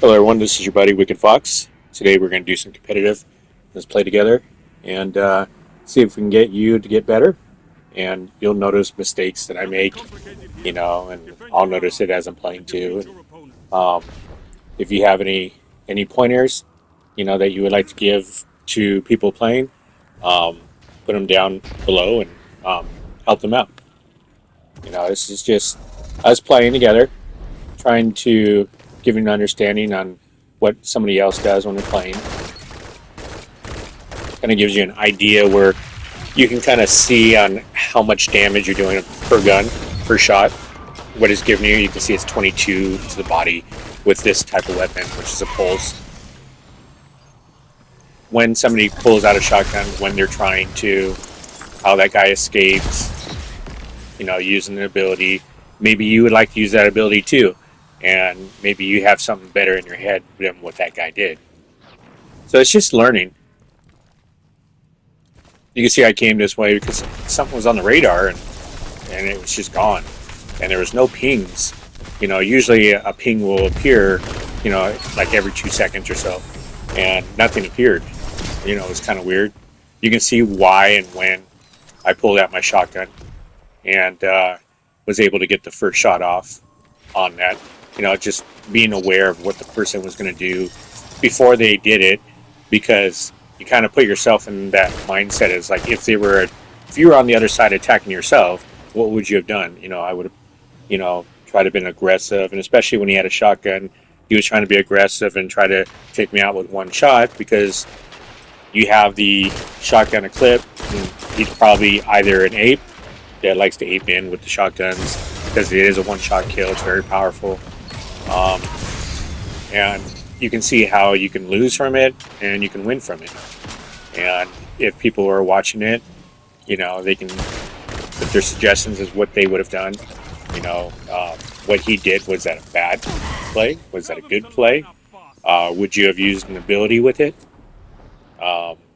Hello everyone, this is your buddy Wicked Fox. Today we're going to do some competitive. Let's play together and see if we can get you to get better. And you'll notice mistakes that I make, and I'll notice it as I'm playing too. Um, if you have any pointers, that you would like to give to people playing, um, put them down below and help them out. This is just us playing together, trying to give you an understanding on what somebody else does when they're playing. Kind of gives you an idea where you can kind of see on how much damage you're doing per gun, per shot. What it's giving you, you can see it's 22 to the body with this type of weapon, which is a pulse. When somebody pulls out a shotgun, when they're trying to, how that guy escapes, using an ability. Maybe you would like to use that ability too, and maybe you have something better in your head than what that guy did. So it's just learning. You can see I came this way because something was on the radar and it was just gone. And there was no pings. Usually a ping will appear, like every 2 seconds or so. And nothing appeared. It was kind of weird. You can see why and when I pulled out my shotgun and was able to get the first shot off on that. Just being aware of what the person was going to do before they did it, because you kind of put yourself in that mindset as like if you were on the other side attacking yourself, what would you have done? I would have, tried to have been aggressive, and especially when he had a shotgun, he was trying to be aggressive and try to take me out with one shot because you have the shotgun equipped. He's probably either an ape that likes to ape in with the shotguns because it is a one-shot kill. It's very powerful. And you can see how you can lose from it and you can win from it. And if people are watching it, they can put their suggestions as what they would have done. What he did, was that a bad play? Was that a good play? Would you have used an ability with it?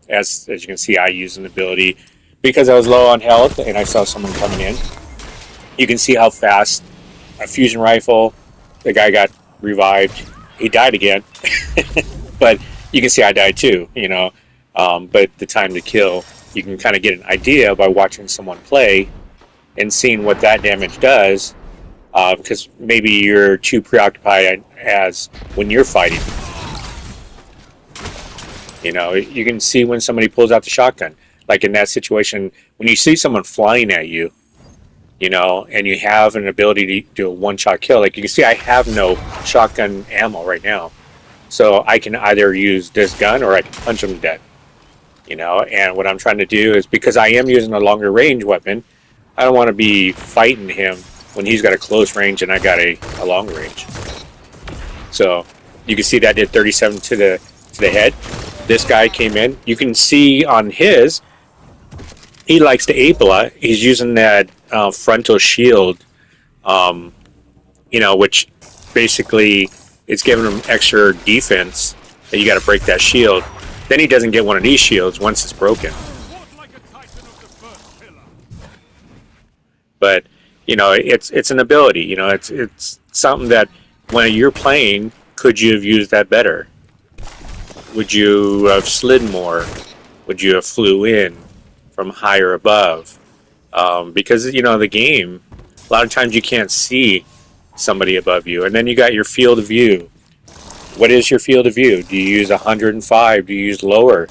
As you can see, I used an ability because I was low on health and I saw someone coming in. You can see how fast a fusion rifle, the guy got revived. He died again, but you can see I died too, but the time to kill, you can kind of get an idea by watching someone play and seeing what that damage does, because maybe you're too preoccupied as when you're fighting. You can see when somebody pulls out the shotgun, like in that situation, when you see someone flying at you, and you have an ability to do a one-shot kill. Like you can see I have no shotgun ammo right now. So I can either use this gun or I can punch him to death. And what I'm trying to do is, because I am using a longer range weapon, I don't want to be fighting him when he's got a close range and I got a long range. So you can see that did 37 to the head. This guy came in. You can see on his, he likes to ape a lot. He's using that frontal shield, which basically is giving him extra defense. And you got to break that shield. Then he doesn't get one of these shields once it's broken. But it's an ability. It's something that when you're playing, could you have used that better? Would you have slid more? Would you have flew in from higher above? Because the game, a lot of times you can't see somebody above you, and then you got your field of view. What is your field of view? Do you use 105? Do you use lower?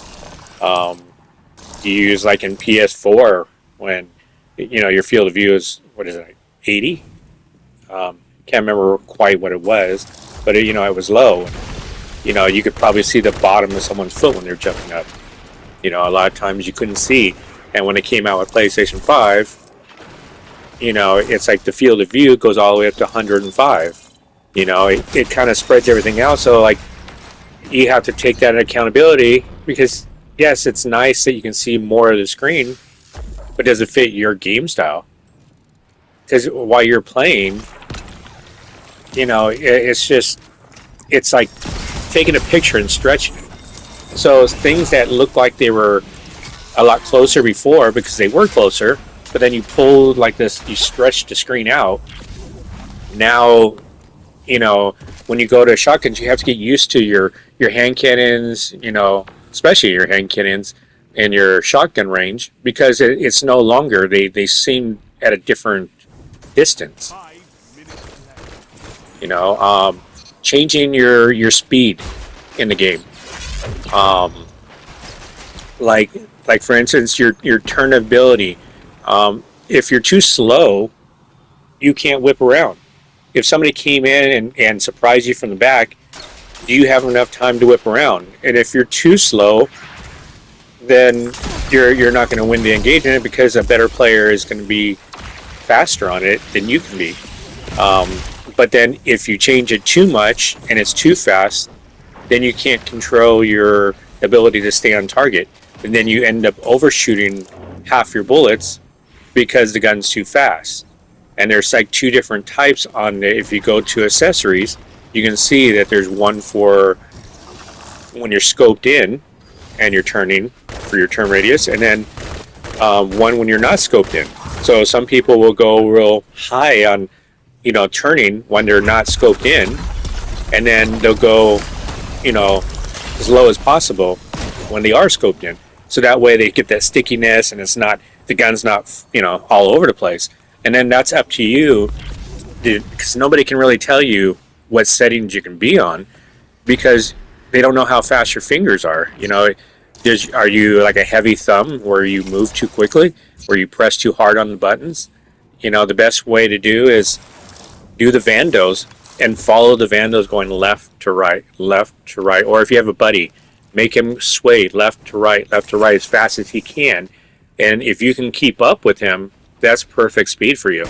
Do you use like in PS4 when your field of view is, what is it, 80? Can't remember quite what it was, but it was low. You could probably see the bottom of someone's foot when they're jumping up. A lot of times you couldn't see. And when it came out with PlayStation 5, it's like the field of view goes all the way up to 105. It kind of spreads everything out. So, like, you have to take that accountability because, yes, it's nice that you can see more of the screen, but does it fit your game style? Because while you're playing, it's like taking a picture and stretching it. So things that look like they were a lot closer before because they were closer, but then you pulled like this, you stretched the screen out. Now you know, when you go to shotguns, you have to get used to your hand cannons, you know, especially your hand cannons and your shotgun range, because it's no longer, they seem at a different distance. You know, changing your speed in the game. Um, like for instance, your turn ability. If you're too slow, you can't whip around. If somebody came in and surprised you from the back, do you have enough time to whip around? And if you're too slow, then you're not going to win the engagement, because a better player is going to be faster on it than you can be. But then if you change it too much and it's too fast, then you can't control your ability to stay on target. And then you end up overshooting half your bullets because the gun's too fast. And there's like two different types on the, if you go to accessories, you can see that there's one for when you're scoped in and you're turning for your turn radius, and then one when you're not scoped in. So some people will go real high on, you know, turning when they're not scoped in, and then they'll go, you know, as low as possible when they are scoped in. So that way they get that stickiness, and it's not, the gun's not, you know, all over the place. And then that's up to you, because nobody can really tell you what settings you can be on, because they don't know how fast your fingers are. You know, are you like a heavy thumb where you move too quickly, where you press too hard on the buttons? You know, the best way to do is do the Vandos and follow the Vandos going left to right, or if you have a buddy, make him sway left to right as fast as he can. And if you can keep up with him, that's perfect speed for you.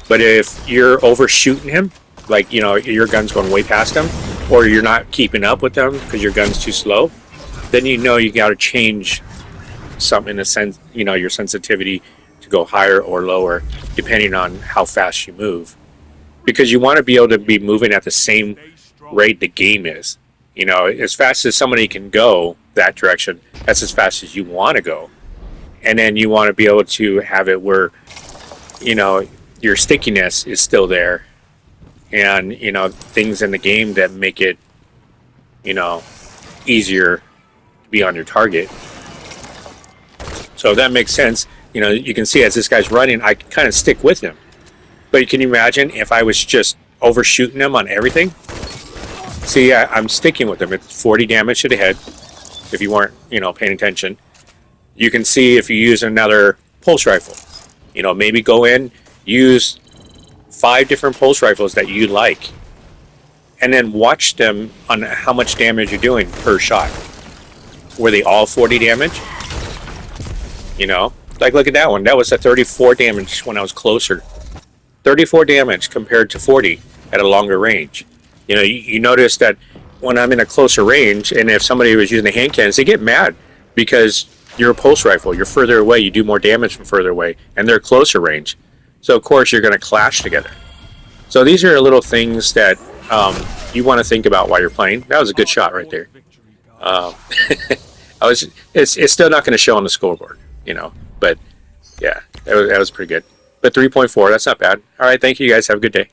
But if you're overshooting him, like, you know, your gun's going way past him, or you're not keeping up with them because your gun's too slow, then you know you got to change something in the sense, you know, your sensitivity to go higher or lower depending on how fast you move, because you want to be able to be moving at the same rate the game is. You know, as fast as somebody can go that direction, that's as fast as you want to go. And then you want to be able to have it where, you know, your stickiness is still there, and, you know, things in the game that make it, you know, easier to be on your target. So if that makes sense, you know, you can see as this guy's running, I can kind of stick with him. But can you imagine if I was just overshooting him on everything? See, I'm sticking with him. It's 40 damage to the head, if you weren't, you know, paying attention. You can see if you use another pulse rifle, you know, maybe go in, use 5 different pulse rifles that you like, and then watch them on how much damage you're doing per shot. Were they all 40 damage? You know, like look at that one. That was a 34 damage when I was closer. 34 damage compared to 40 at a longer range. You know, you notice that when I'm in a closer range, and if somebody was using the hand cannons, they get mad because you're a pulse rifle. You're further away. You do more damage from further away, and they're closer range. So of course you're going to clash together. So these are little things that you want to think about while you're playing. That was a good shot right there. It's still not going to show on the scoreboard, you know. But yeah, that was pretty good. But 3.4, that's not bad. All right, thank you guys. Have a good day.